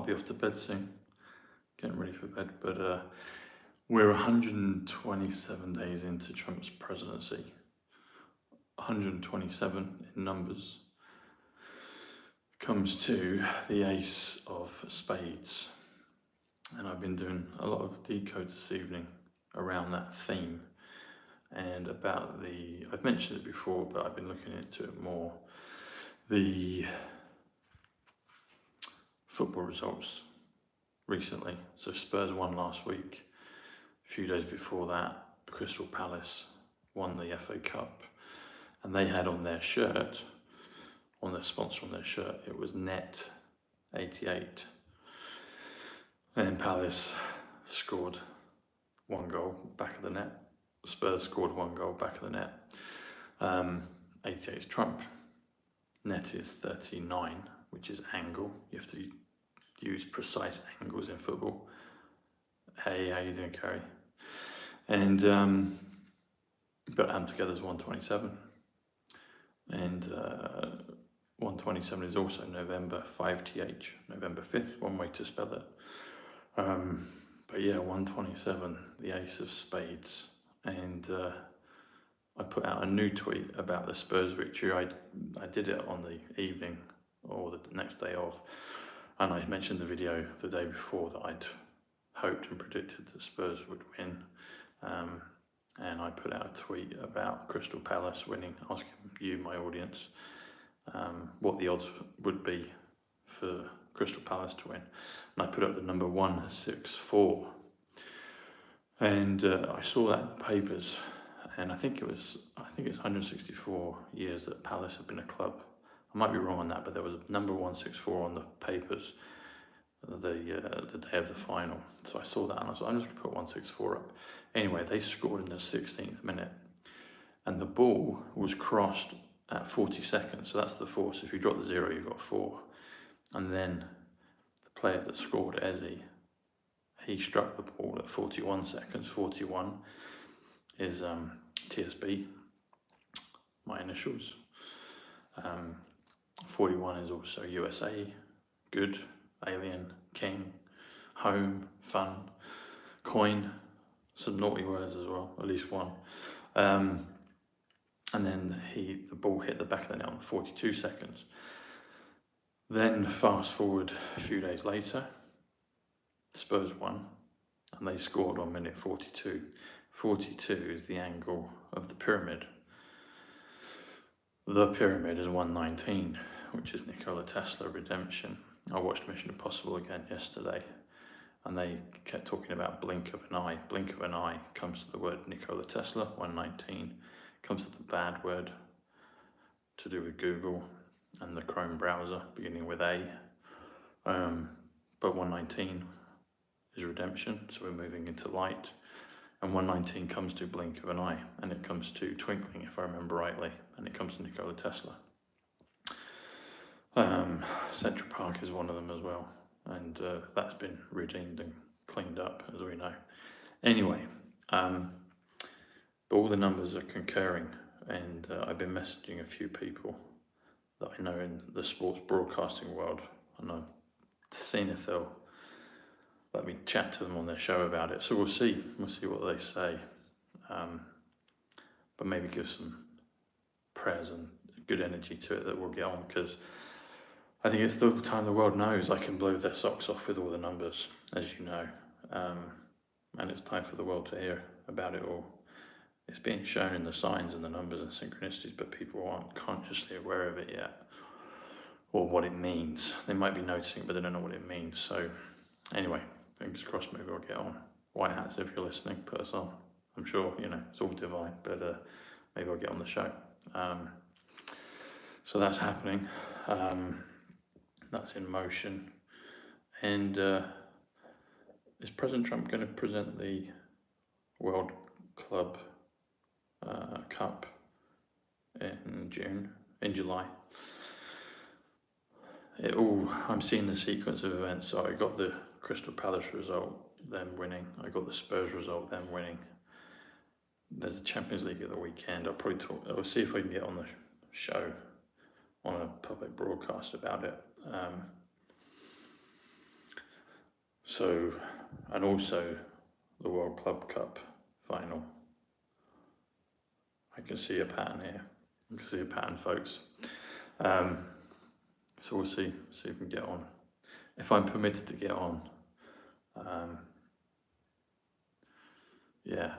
be off to bed soon, getting ready for bed, but we're 127 days into Trump's presidency. 127 in numbers comes to the Ace of Spades. And I've been doing a lot of decode this evening around that theme and about I've mentioned it before, but I've been looking into it more, the football results recently. So Spurs won last week. A few days before that, Crystal Palace won the FA Cup, and they had on their shirt, on their sponsor on their shirt, it was net 88. And then Palace scored 1 goal, back of the net. Spurs scored 1 goal, back of the net. 88 is Trump. Net is 39, which is angle. You have to use precise angles in football. Hey, how you doing, Carrie? And but add together is 127. And 127 is also November 5th, November 5th, one way to spell it. But yeah, 127, the Ace of Spades. And I put out a new tweet about the Spurs victory. I did it on the evening or the next day of, and I mentioned the video the day before that I'd hoped and predicted that Spurs would win. And I put out a tweet about Crystal Palace winning, asking you, my audience, what the odds would be for Crystal Palace to win. And I put up the number 164. And I saw that in the papers, and I think it's 164 years that Palace have been a club. I might be wrong on that, but there was a number 164 on the papers the day of the final. So I saw that and I was like, I'm just going to put 164 up. Anyway, they scored in the 16th minute, and the ball was crossed at 40 seconds. So that's the 4. So if you drop the 0, you've got 4. And then the player that scored, Eze, he struck the ball at 41 seconds. 41 is TSB, my initials. 41 is also USA, good, alien, king, home, fun, coin, some naughty words as well, at least one. And then the ball hit the back of the net on 42 seconds. Then fast forward a few days later, Spurs won, and they scored on minute 42. 42 is the angle of the pyramid. The pyramid is 119, which is Nikola Tesla redemption. I watched Mission Impossible again yesterday, and they kept talking about blink of an eye. Blink of an eye comes to the word Nikola Tesla. 119 comes to the bad word to do with Google and the Chrome browser beginning with A. But 119 is redemption, so we're moving into light. And 119 comes to blink of an eye, and it comes to twinkling, if I remember rightly, and it comes to Nikola Tesla. Central Park is one of them as well, and that's been redeemed and cleaned up, as we know. Anyway, but all the numbers are concurring, and I've been messaging a few people that I know in the sports broadcasting world, and I've seen if they'll let me chat to them on their show about it. So we'll see what they say, but maybe give some prayers and good energy to it that we'll get on, because I think it's the time the world knows I can blow their socks off with all the numbers, as you know, and it's time for the world to hear about it all. It's being shown in the signs and the numbers and synchronicities, but people aren't consciously aware of it yet, or what it means. They might be noticing, but they don't know what it means. So anyway, fingers crossed, maybe I'll get on. White hats, if you're listening, put us on. I'm sure, it's all divine, but maybe I'll get on the show. So that's happening. That's in motion. And is President Trump going to present the World Club Cup in July? I'm seeing the sequence of events. So I got the Crystal Palace result, them winning. I got the Spurs result, them winning. There's the Champions League at the weekend. I'll see if I can get on the show on a public broadcast about it. So, and also the World Club Cup final. I can see a pattern here. I can see a pattern, folks. So we'll see if we can get on. If I'm permitted to get on, yeah.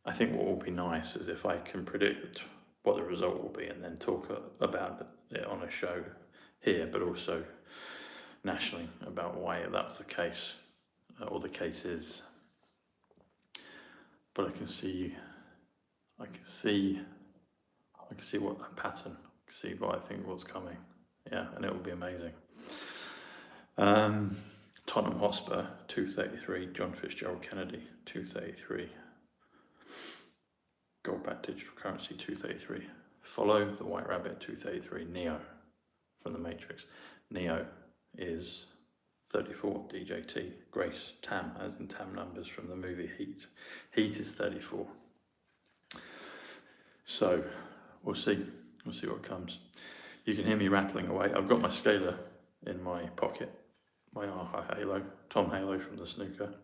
I think what will be nice is if I can predict what the result will be and then talk about it on a show here, but also nationally about why that was the case, or the case is. But I can see what a pattern, see what I think was coming. Yeah, and it will be amazing. Tottenham Hotspur 233, John Fitzgerald Kennedy 233. Gold back digital currency 233. Follow the White Rabbit 233. Neo from the Matrix. Neo is 34. DJT. Grace Tam, as in Tam numbers from the movie Heat. Heat is 34. So we'll see what comes. You can hear me rattling away. I've got my scaler in my pocket, my Halo, Tom Halo from the snooker,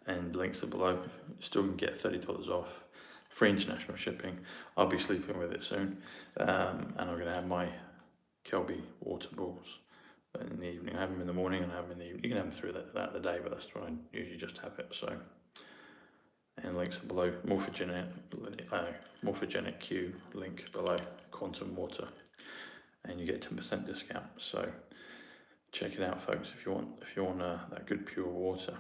and links are below. Still can get $30 off, free international shipping. I'll be sleeping with it soon, and I'm going to have my Qelby water balls in the evening. I have them in the morning and I have them in the evening. You can have them throughout the day, but that's when I usually just have it. So, and links are below. Morphogenic Q link below. Quantum water, and you get 10% discount. So check it out, folks, if you want that good pure water.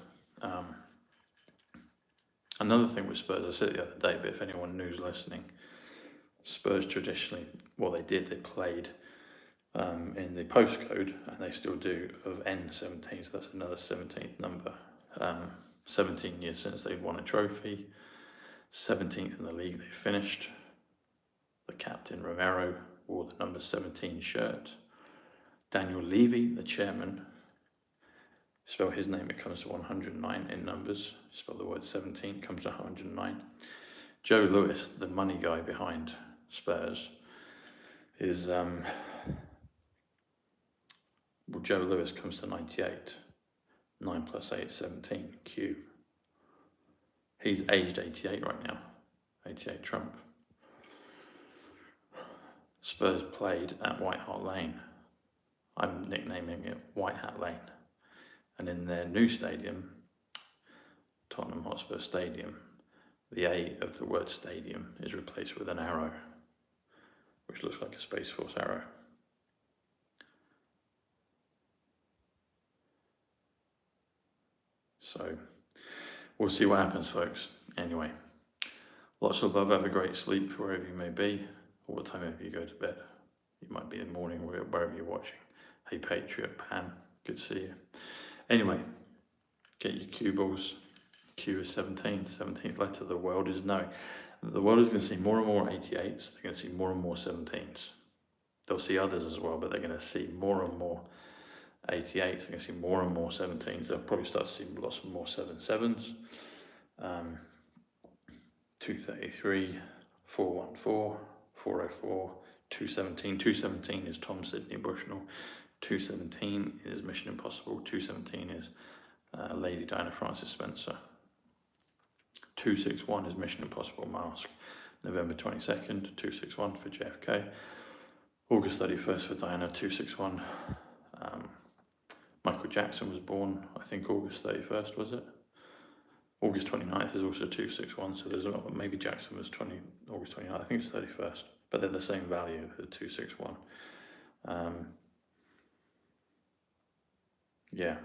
Another thing with Spurs, I said it the other day, but if anyone new's listening, Spurs traditionally, what they did, they played in the postcode, and they still do, of N17, so that's another 17th number. 17 years since they've won a trophy, 17th in the league they finished. The captain, Romero, wore the number 17 shirt. Daniel Levy, the chairman, spell his name, it comes to 109 in numbers. Spell the word 17, comes to 109. Joe Lewis, the money guy behind Spurs, is, well, Joe Lewis comes to 98. 9 plus 8 is 17, Q. He's aged 88 right now, 88 Trump. Spurs played at White Hart Lane. I'm nicknaming it White Hat Lane. And in their new stadium, Tottenham Hotspur Stadium, the A of the word stadium is replaced with an arrow, which looks like a Space Force arrow. So we'll see what happens, folks. Anyway, lots of love, have a great sleep wherever you may be, or what time ever you go to bed. You might be in the morning, wherever you're watching. Hey Patriot, Pan, good to see you. Anyway, get your cue balls. Q is 17, 17th letter, the world is no. The world is going to see more and more 88s, they're going to see more and more 17s. They'll see others as well, but they're going to see more and more 88s, they're going to see more and more 17s. They'll probably start to see lots more 77s. 233, 414, 404, 217. 217 is Tom Sidney Bushnell. 217 is Mission Impossible. 217 is Lady Diana Francis Spencer. 261 is Mission Impossible Mask. November 22nd, 261 for JFK. August 31st for Diana, 261. Michael Jackson was born, I think August 31st, was it? August 29th is also 261, so there's maybe Jackson was August 29th, I think it's 31st, but they're the same value, the 261. Yeah.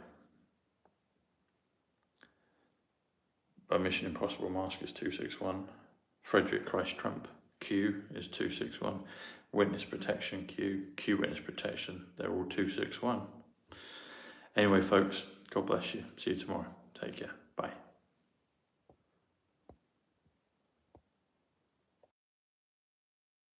But Mission Impossible Mask is 261. Frederick Christ Trump, Q is 261. Witness Protection, Q Witness Protection, they're all 261. Anyway, folks, God bless you. See you tomorrow. Take care. Bye.